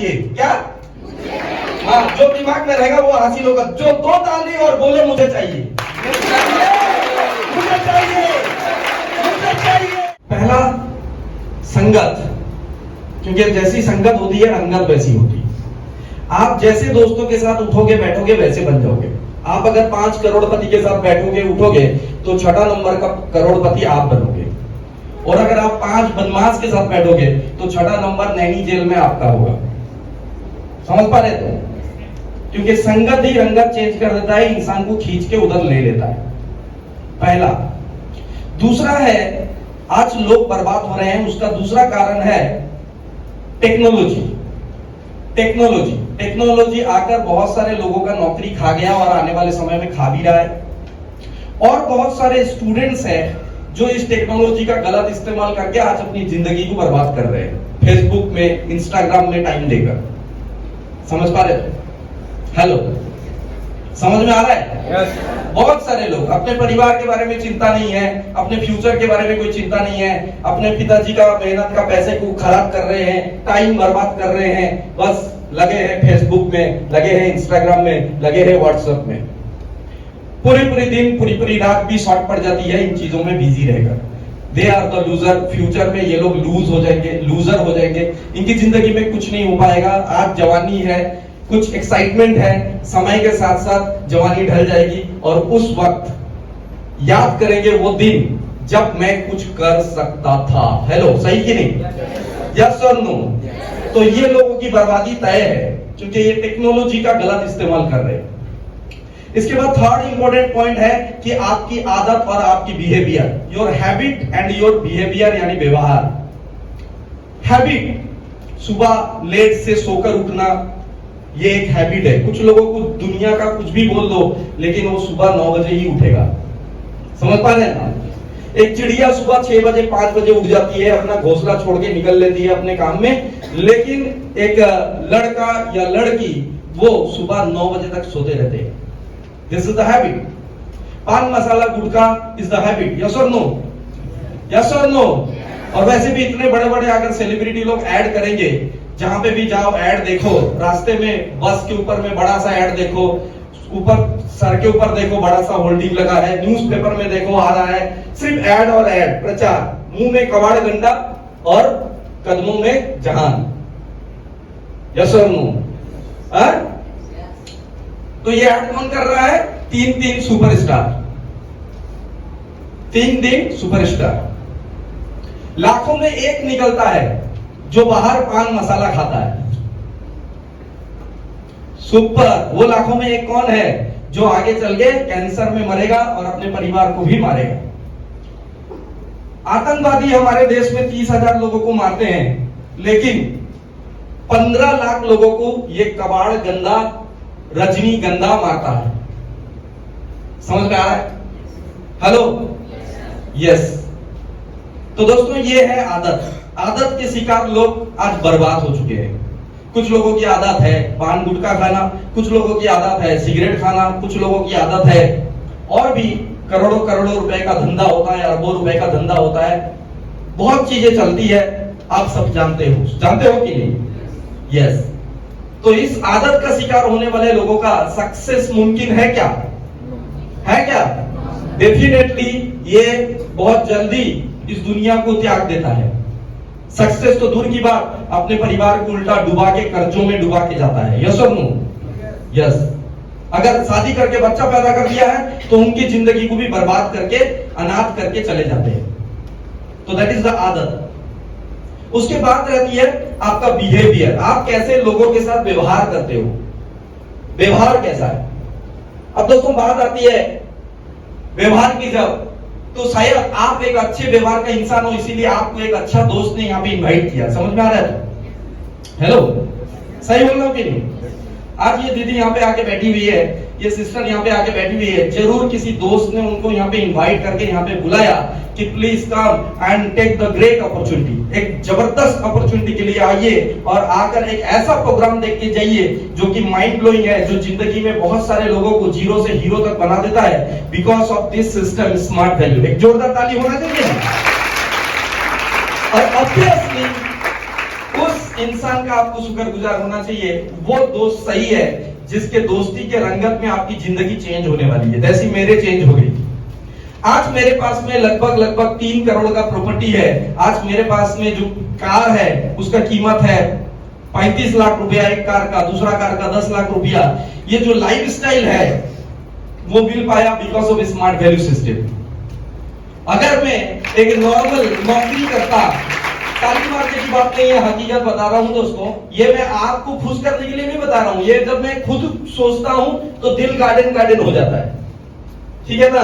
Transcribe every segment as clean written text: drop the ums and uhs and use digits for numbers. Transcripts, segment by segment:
चाहिए। क्या? हाँ, जो दिमाग में रहेगा वो हासिल होगा। जो दो ताली और बोले मुझे चाहिए, मुझे चाहिए, मुझे चाहिए। पहला, संगत, क्योंकि जैसी संगत होती है रंगत वैसी होती है। आप जैसे दोस्तों के साथ उठोगे बैठोगे वैसे बन जाओगे। आप अगर 5 करोड़पति के साथ बैठोगे उठोगे तो 6 नंबर का करोड़पति आप बनोगे, और अगर आप 5 बदमाश के साथ बैठोगे तो 6 नंबर नैनी जेल में आपका होगा। समझ पा रहे तो? क्योंकि संगत ही रंगत चेंज कर देता है, इंसान को खींच के उधर ले लेता है। पहला। दूसरा है, आज लोग बर्बाद हो रहे हैं, उसका दूसरा कारण है टेक्नोलॉजी। टेक्नोलॉजी आकर बहुत सारे लोगों का नौकरी खा गया और आने वाले समय में खा भी रहा है। और बहुत सारे स्टूडेंट्स हैं जो इस टेक्नोलॉजी का गलत इस्तेमाल करके आज अपनी जिंदगी को बर्बाद कर रहे हैं, फेसबुक में, इंस्टाग्राम में टाइम देकर। समझ पा रहे हो? हेलो, समझ में आ रहा है? यस। बहुत सारे लोग अपने परिवार के बारे में चिंता नहीं है, अपने फ्यूचर के बारे में कोई चिंता नहीं है, अपने पिताजी का मेहनत का पैसे को खराब कर रहे हैं, टाइम बर्बाद कर रहे हैं, बस लगे हैं फेसबुक में, लगे हैं इंस्टाग्राम में, लगे हैं व्हाट्सएप में। पूरी दिन पूरी रात भी शॉर्ट पड़ जाती है इन चीजों में बिजी रहकर। They are the loser. Future में ये लोग लूजर हो जाएंगे, इनकी जिंदगी में कुछ नहीं हो पाएगा। आज जवानी है, कुछ एक्साइटमेंट है, समय के साथ साथ जवानी ढल जाएगी और उस वक्त याद करेंगे वो दिन जब मैं कुछ कर सकता था। हेलो, सही कि नहीं? यस और नो? तो ये लोगों की बर्बादी तय है क्योंकि ये टेक्नोलॉजी का गलत इस्तेमाल कर रहे हैं। इसके बाद थर्ड इंपॉर्टेंट पॉइंट है कि आपकी आदत और आपकी behaviour, your habit and your behaviour, यानी व्यवहार। हैबिट, सुबह लेट से सोकर उठना, ये एक हैबिट है। कुछ लोगों को दुनिया का कुछ भी बोल दो लेकिन वो सुबह 9 बजे ही उठेगा। समझ पा रहे हैं ना? एक चिड़िया सुबह 6 बजे 5 बजे उठ जाती है, अपना घोंसला छोड़ के निकल लेती है अपने काम में, लेकिन एक लड़का या लड़की वो सुबह 9 बजे तक सोते रहते हैं। This is the habit. पान मसाला गुटखा इज द हैबिट। यस और नो? यस और नो? और वैसे भी इतने बड़े बड़े अगर सेलिब्रिटी लोग ऐड करेंगे, जहां पे भी जाओ ऐड देखो, रास्ते में बस के ऊपर में बड़ा सा ऐड देखो, ऊपर सर के ऊपर देखो बड़ा सा होल्डिंग लगा है, न्यूज़पेपर में देखो आ रहा है, सिर्फ ऐड और ऐड, प्रचार। मुंह में कबाड़ गंडा और कदमों में जहान। यस और नो? तो ये ऐड कौन कर रहा है? 3 सुपरस्टार, 3 सुपरस्टार। लाखों में एक निकलता है जो बाहर पान मसाला खाता है। सुपर। वो लाखों में एक कौन है जो आगे चल के कैंसर में मरेगा और अपने परिवार को भी मारेगा। आतंकवादी हमारे देश में 30,000 लोगों को मारते हैं, लेकिन 15 लाख लोगों को ये कबाड़ गंदा रजनीगंधा मारता है। समझ में आ रहा है? Hello, yes. तो दोस्तों ये है आदत। आदत के शिकार लोग आज बर्बाद हो चुके हैं। कुछ लोगों की आदत है पान गुटखा खाना, कुछ लोगों की आदत है सिगरेट खाना, कुछ लोगों की आदत है और भी करोड़ों रुपए का धंधा होता है, अरबों रुपए का धंधा होता है, बहुत चीजें चलती है, आप सब जानते हो कि नहीं? यस। तो इस आदत का शिकार होने वाले लोगों का सक्सेस मुमकिन है क्या? है क्या? डेफिनेटली ये बहुत जल्दी इस दुनिया को त्याग देता है। सक्सेस तो दूर की बात, अपने परिवार को उल्टा डुबा के कर्जों में डुबा के जाता है। यस और नो? यस। अगर शादी करके बच्चा पैदा कर दिया है तो उनकी जिंदगी को भी बर्बाद करके अनाथ करके चले जाते हैं। तो दैट इज द आदत। उसके बाद रहती है आपका बिहेवियर। आप कैसे लोगों के साथ व्यवहार करते हो, व्यवहार कैसा है। अब दोस्तों बात आती है व्यवहार की, जब तो शायद आप एक अच्छे व्यवहार का इंसान हो, इसीलिए आपको एक अच्छा दोस्त ने यहाँ पे इनवाइट किया। समझ में आ रहा है? हेलो, सही बोल रहा हूँ कि नहीं? आज ये दीदी यहाँ पे आके बैठी हुई है, ये सिस्टर यहाँ पे आके बैठी हुई है, जरूर किसी दोस्त ने उनको यहाँ पे इनवाइट करके यहाँ पे बुलाया कि please come and take the great opportunity. एक जबरदस्त अपॉर्चुनिटी के लिए आइए और आकर एक ऐसा प्रोग्राम देख के जाइए जो कि माइंड ब्लोइंग है, जो जिंदगी में बहुत सारे लोगों को जीरो से हीरो तक बना देता है because of this system smart value. एक जोरदार ताली होना चाहिए। और ऑब्वियसली उस इंसान का आपको शुक्रगुजार होना चाहिए, वो दोस्त सही है जिसके दोस्ती के रंगत में आपकी जिंदगी चेंज होने वाली है, जैसी मेरे चेंज हो गई। आज मेरे पास में लगभग 3 करोड़ का प्रॉपर्टी है। आज मेरे पास में जो कार है उसका कीमत है 35 लाख रुपया एक कार का, दूसरा कार का 10 लाख रुपया। ये जो लाइफस्टाइल है वो मिल पाया because of smart value system. अगर मैं एक नॉर्मल नौकरी करता, ताली मारने की बात नहीं है, हकीकत बता रहा हूं दोस्तों, ये मैं आपको खुश करने के लिए नहीं बता रहा हूं, ये जब मैं खुद सोचता हूं तो दिल गार्डन हो जाता है, ठीक है ना।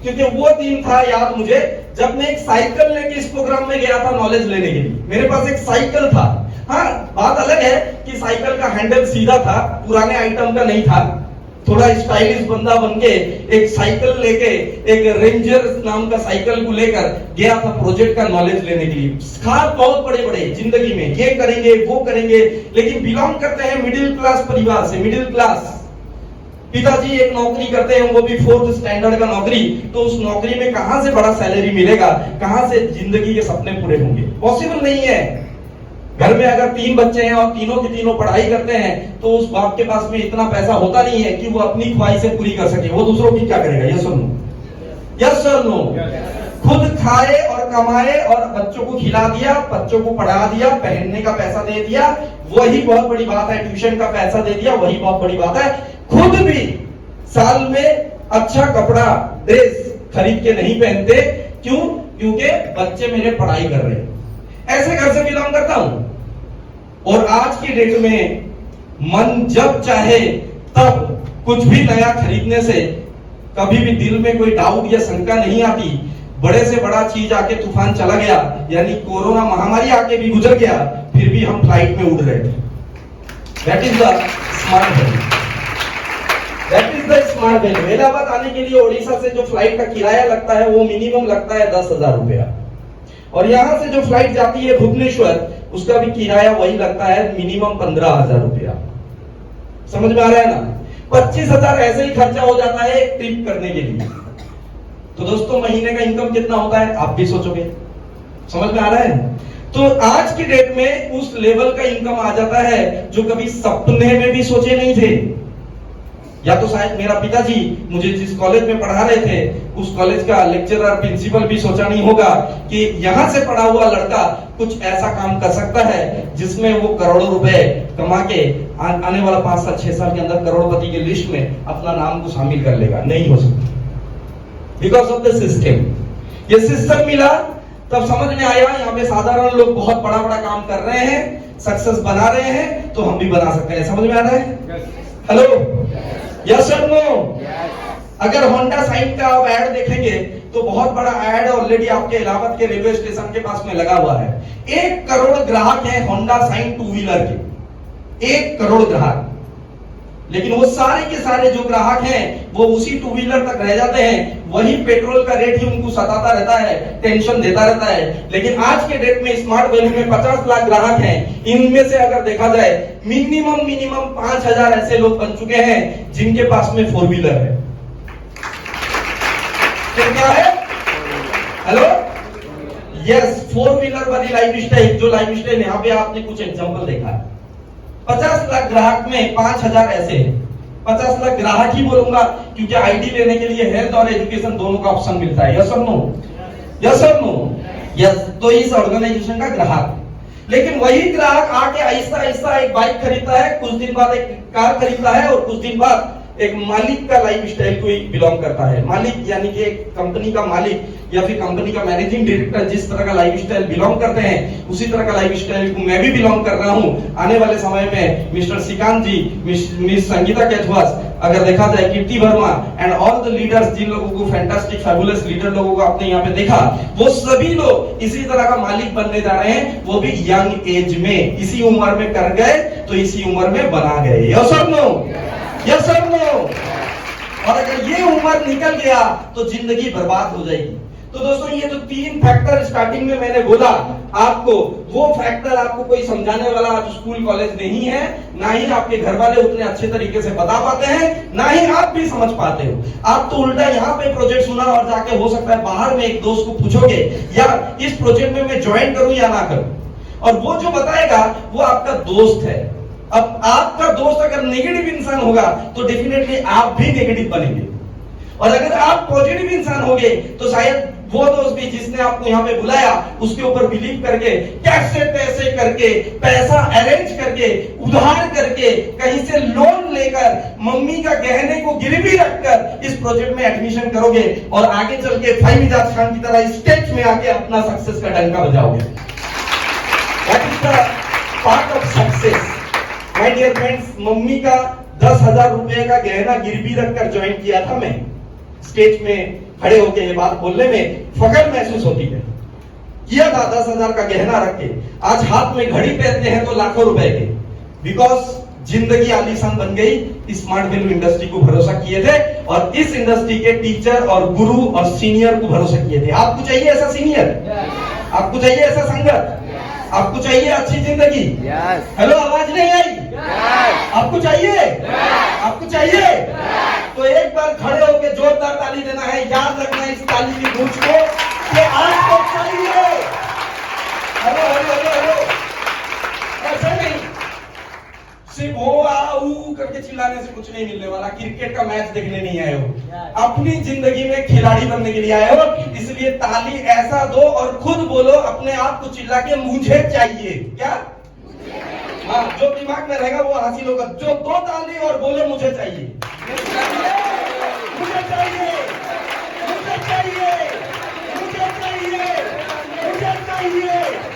क्योंकि वो दिन था याद मुझे जब मैं एक साइकिल लेके इस प्रोग्राम में गया था नॉलेज लेने के लिए। मेरे पास एक साइकिल था। हाँ, बात अलग है कि साइकिल का हैंडल सीधा था, पुराने आइटम का नहीं था। थोड़ा स्टाइलिश बंदा बनके एक साइकिल लेके, एक रेंजर नाम का साइकिल को लेकर गया था प्रोजेक्ट का नॉलेज लेने के लिए। खास बहुत बड़े जिंदगी में ये करेंगे वो करेंगे, लेकिन बिलोंग करते हैं मिडिल क्लास परिवार से। मिडिल क्लास पिताजी एक नौकरी करते हैं, वो भी 4th स्टैंडर्ड का नौकरी, तो उस नौकरी में कहां से बड़ा सैलरी मिलेगा, कहां से जिंदगी के सपने पूरे होंगे, पॉसिबल नहीं है। घर में अगर 3 बच्चे हैं और तीनों की तीनों पढ़ाई करते हैं तो उस बाप के पास में इतना पैसा होता नहीं है कि वो अपनी ख्वाहिशें पूरी कर सके। वो दूसरों की क्या करेगा? यस और नो? यस और नो? खुद खाए और कमाए और बच्चों को खिला दिया, बच्चों को पढ़ा दिया, पहनने का पैसा दे दिया, वही बहुत बड़ी बात है। ट्यूशन का पैसा दे दिया, वही बहुत बड़ी बात है। खुद भी साल में अच्छा कपड़ा ड्रेस खरीद के नहीं पहनते, क्यों? क्योंकि बच्चे मेरे पढ़ाई कर रहे हैं। ऐसे घर से बिलोंग करता हूं। और आज की डेट में मन जब चाहे तब कुछ भी नया खरीदने से कभी भी दिल में कोई डाउट या शंका नहीं आती। बड़े से बड़ा चीज आके तूफान चला गया, यानी कोरोना महामारी आके भी गुजर गया, फिर भी हम फ्लाइट में उड़ रहे थे। That is the smart value. That is the smart value. Allahabad आने के लिए ओडिशा से जो फ्लाइट का किराया लगता है वो मिनिमम लगता है 10,000 रुपया, और यहां से जो फ्लाइट जाती है भुवनेश्वर, उसका भी किराया वही लगता है मिनिमम 15,000 रुपया। समझ में आ रहा है ना? 25,000 ऐसे ही खर्चा हो जाता है एक ट्रिप करने के लिए। तो दोस्तों महीने का इनकम कितना होता है आप भी सोचोगे? समझ में आ रहा है? तो आज की डेट में उस लेवल का इनकम आ जाता है जो कभी सपने में भी सोचे नहीं थे। या तो शायद मेरा पिताजी मुझे जिस कॉलेज में पढ़ा रहे थे उस कॉलेज का लेक्चरर प्रिंसिपल भी सोचा नहीं होगा कि यहां से पढ़ा हुआ लड़का कुछ ऐसा काम कर सकता है जिसमें वो करोड़ों रुपए कमा के आने वाला 5-6 साल के अंदर करोड़पति की लिस्ट में अपना नाम को शामिल कर लेगा। नहीं हो सकता, बिकॉज ऑफ द सिस्टम। ये सिस्टम मिला तब समझ में आया यहाँ पे साधारण लोग बहुत बड़ा बड़ा काम कर रहे हैं, सक्सेस बना रहे हैं, तो हम भी बना सकते हैं। समझ में आ रहा है? हेलो, यस और नो? अगर होंडा साइन का आप ऐड देखेंगे तो बहुत बड़ा ऐड ऑलरेडी आपके इलाहाबाद के रेलवे स्टेशन के पास में लगा हुआ है। 1 करोड़ ग्राहक हैं होंडा साइन 2 व्हीलर के, 1 करोड़ ग्राहक। लेकिन वो सारे के सारे जो ग्राहक हैं वो उसी 2 व्हीलर तक रह जाते हैं। वही पेट्रोल का रेट ही उनको सताता रहता है, टेंशन देता रहता है। लेकिन आज के डेट में स्मार्ट वैल्यू में 50 लाख ग्राहक हैं। इनमें से अगर देखा जाए मिनिमम 5,000 ऐसे लोग बन चुके हैं जिनके पास में 4 व्हीलर है। क्या है? हेलो, यस, 4 व्हीलर वाली लाइफ स्टाइल, जो लाइफ स्टाइल यहाँ पे आपने कुछ एग्जांपल देखा है। 50 लाख ग्राहक में 5,000 ऐसे हैं। 50 लाख ग्राहक ही बोलूंगा क्योंकि आईडी लेने के लिए हेल्थ और एजुकेशन दोनों का ऑप्शन मिलता है। यस और नो? यस और नो? यस। तो इस ऑर्गेनाइजेशन का ग्राहक, लेकिन वही ग्राहक आके आहिस्ता आहिस्ता एक बाइक खरीदता है, कुछ दिन बाद एक कार खरीदता है, और कुछ दिन बाद एक मालिक का लाइफ स्टाइल को ही बिलोंग करता है। मालिक यानी कि एक कंपनी का मालिक या फिर कंपनी का मैनेजिंग डायरेक्टर जिस तरह का लाइफ स्टाइल बिलोंग करते हैं उसी तरह का लाइफ स्टाइल को मैं भी बिलोंग कर रहा हूं। आने वाले समय में मिस्टर श्रीकांत जी, मिस संगीता कैथवास, अगर देखा जाए Kirti Verma and all the leaders, जिन लोगों को फैंटास्टिक फैबुलस लीडर लोगों को आपने यहाँ पे देखा, वो सभी लोग इसी तरह का मालिक बनने जा रहे हैं। वो भी यंग एज में, इसी उम्र में कर गए तो इसी उम्र में बना गए। यस और नो? यस और नो? और अगर ये उम्र निकल गया तो जिंदगी बर्बाद हो जाएगी। तो दोस्तों ये जो 3 फैक्टर स्टार्टिंग में मैंने बोला आपको, वो फैक्टर आपको कोई समझाने वाला आज स्कूल कॉलेज नहीं है, ना ही आपके घर वाले उतने अच्छे तरीके से बता पाते हैं, ना ही आप भी समझ पाते हो। आप तो उल्टा यहाँ पे प्रोजेक्ट सुना और जाके हो सकता है बाहर में एक दोस्त को पूछोगे यार इस प्रोजेक्ट में मैं ज्वाइन करूं या ना करूं। और वो जो बताएगा वो आपका दोस्त है। अब आपका दोस्त अगर नेगेटिव इंसान होगा तो डेफिनेटली आप भी नेगेटिव बनेंगे, और अगर आप पॉजिटिव इंसान होंगे तो शायद वो दोस्त भी जिसने आपको यहाँ पे बुलाया उसके ऊपर बिलीव करके कैसे पैसे करके, पैसा अरेंज करके, उधार करके, कहीं से लोन लेकर, मम्मी का गहने को गिरवी रखकर इस प्रोजेक्ट में एडमिशन करोगे और आगे चल के भाई मिजाज खान की तरह स्टेज में आके अपना सक्सेस का डंका बजाओगे। That is the part of success. My dear friends, mummy का 10,000 रुपए का गहना गिरवी रखकर ज्वाइन किया था मैं। स्टेज में खड़े होकर ये बात बोलने में फख्र महसूस होती है। किया था 10,000 का गहना रख के। आज हाथ में घड़ी पहनते हैं तो लाखों रुपए के, बिकॉज जिंदगी आलीशान बन गई। स्मार्ट वैल्यू इंडस्ट्री को भरोसा किए थे और इस इंडस्ट्री के टीचर और गुरु और सीनियर को भरोसा किए थे। आपको चाहिए ऐसा सीनियर? आपको चाहिए ऐसा संगत? आपको चाहिए अच्छी जिंदगी? हेलो, आवाज नहीं आई? आपको चाहिए? आपको चाहिए? तो एक बार खड़े होकर जोरदार ताली देना है। याद रखना इस ताली की गूंज को कि आपको चाहिए। हेलो हेलो हेलो हेलो, ऐसा नहीं सिर्फ हो ऊ करके चिल्लाने से कुछ नहीं मिलने वाला। क्रिकेट का मैच देखने नहीं आए हो, अपनी जिंदगी में खिलाड़ी बनने के लिए आए हो। इसलिए ताली ऐसा दो और खुद बोलो अपने आप को चिल्ला के, मुझे चाहिए। क्या? हाँ, जो दिमाग में रहेगा वो हासिल होगा। जो दो ताली और बोले मुझे चाहिए, मुझे चाहिए, मुझे चाहिए, मुझे चाहिए, मुझे चाहिए, मुझे चाहिए।